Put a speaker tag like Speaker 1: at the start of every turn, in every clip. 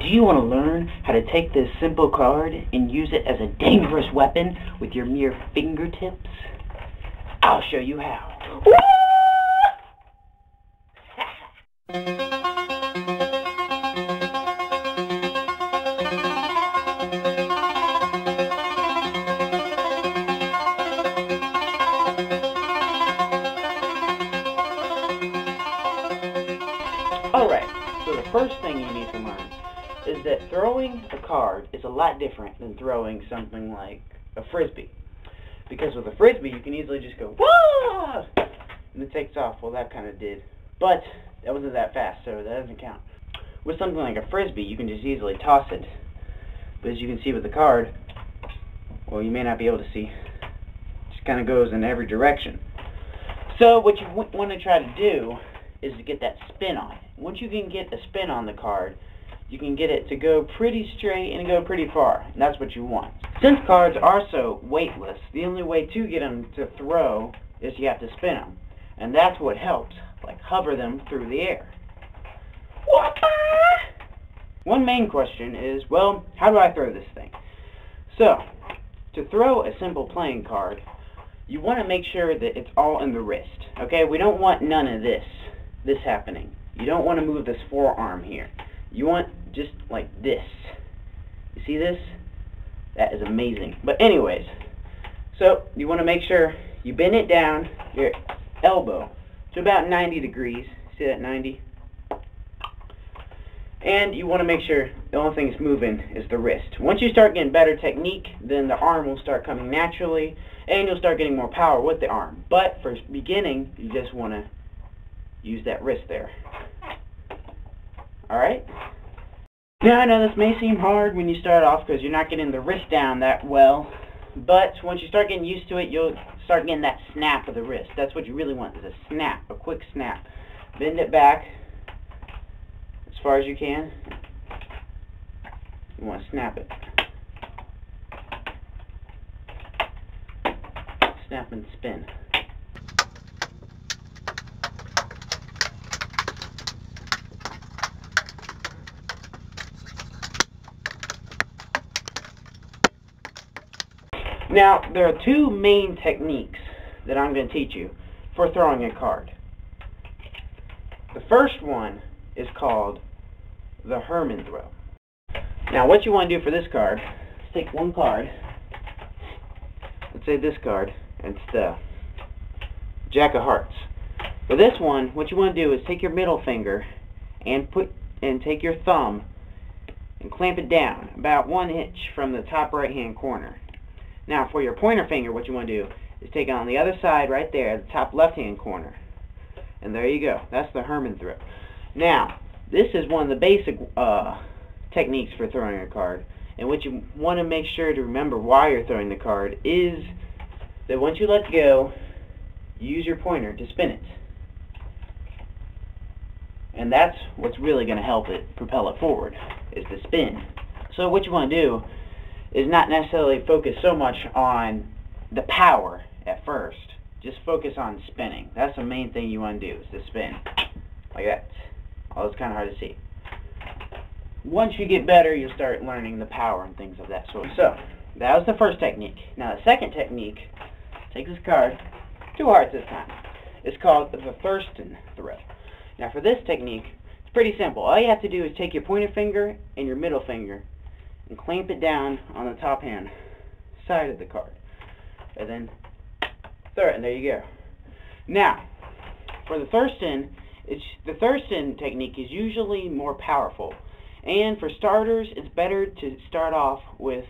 Speaker 1: Do you want to learn how to take this simple card and use it as a dangerous weapon with your mere fingertips? I'll show you how. Alright, so the first thing you need to learn is that throwing a card is a lot different than throwing something like a frisbee. Because with a frisbee, you can easily just go, wah! And it takes off. Well, that kind of did. But that wasn't that fast, so that doesn't count. With something like a frisbee, you can just easily toss it. But as you can see with the card, well, you may not be able to see. It just kind of goes in every direction. So what you want to try to do is to get that spin on it. Once you can get a spin on the card, you can get it to go pretty straight and go pretty far. And that's what you want. Since cards are so weightless, the only way to get them to throw is you have to spin them. And that's what helps, like hover them through the air. One main question is, well, how do I throw this thing? So, to throw a simple playing card, you want to make sure that it's all in the wrist. Okay, we don't want none of this happening. You don't want to move this forearm here. You want just like this. You see this? That is amazing. But anyways, so you want to make sure you bend it down your elbow to about 90 degrees. See that 90? And you want to make sure the only thing that's moving is the wrist. Once you start getting better technique, then the arm will start coming naturally, and you'll start getting more power with the arm. But for beginning, you just want to use that wrist there. Alright? Now I know this may seem hard when you start off because you're not getting the wrist down that well, but once you start getting used to it, you'll start getting that snap of the wrist. That's what you really want, is a snap, a quick snap. Bend it back as far as you can. You want to snap it. Snap and spin. Now, there are two main techniques that I'm going to teach you for throwing a card. The first one is called the Herman throw. Now, what you want to do for this card is take one card, let's say this card, and it's the Jack of Hearts. For this one, what you want to do is take your middle finger and take your thumb and clamp it down about 1 inch from the top right-hand corner. Now, for your pointer finger, what you want to do is take it on the other side right there, the top left-hand corner. And there you go. That's the Herman throw. Now, this is one of the basic techniques for throwing a card. And what you want to make sure to remember while you're throwing the card is that once you let go, you use your pointer to spin it. And that's what's really going to help it propel it forward, is the spin. So what you want to do is not necessarily focus so much on the power at first. Just focus on spinning. That's the main thing you want to do, is to spin. Like that. Oh, it's kind of hard to see. Once you get better, you'll start learning the power and things of that sort. So, that was the first technique. Now, the second technique, take this card, 2 hearts this time. It's called the Thurston throw. Now, for this technique, it's pretty simple. All you have to do is take your pointer finger and your middle finger and clamp it down on the top hand side of the card. And then throw it, and there you go. Now, for the Thurston, the Thurston technique is usually more powerful. And for starters, it's better to start off with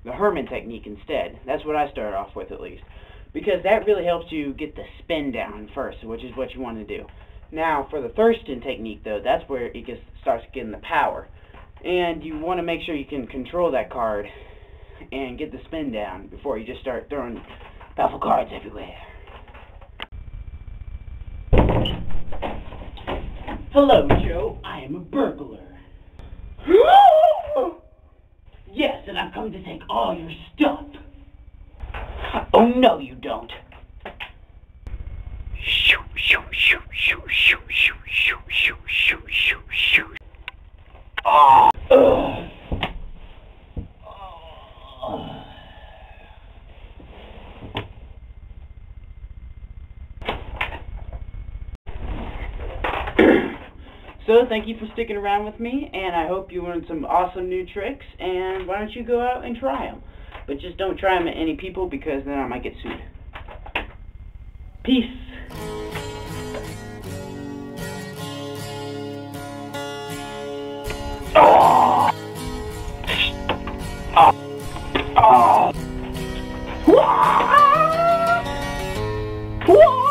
Speaker 1: the Herman technique instead. That's what I started off with, at least. Because that really helps you get the spin down first, which is what you want to do. Now, for the Thurston technique, though, that's where it starts getting the power. And you want to make sure you can control that card and get the spin down before you just start throwing powerful cards everywhere. Hello, Joe. I am a burglar. Yes, and I've come to take all your stuff. Oh, no, you don't. Shoo, shoo, shoo, shoo, shoo, shoo, shoo, shoo, shoo, shoo, shoo. Oh. So thank you for sticking around with me, and I hope you learned some awesome new tricks, and why don't you go out and try them. But just don't try them at any people, because then I might get sued. Peace. Oh. Oh. Oh. Whoa!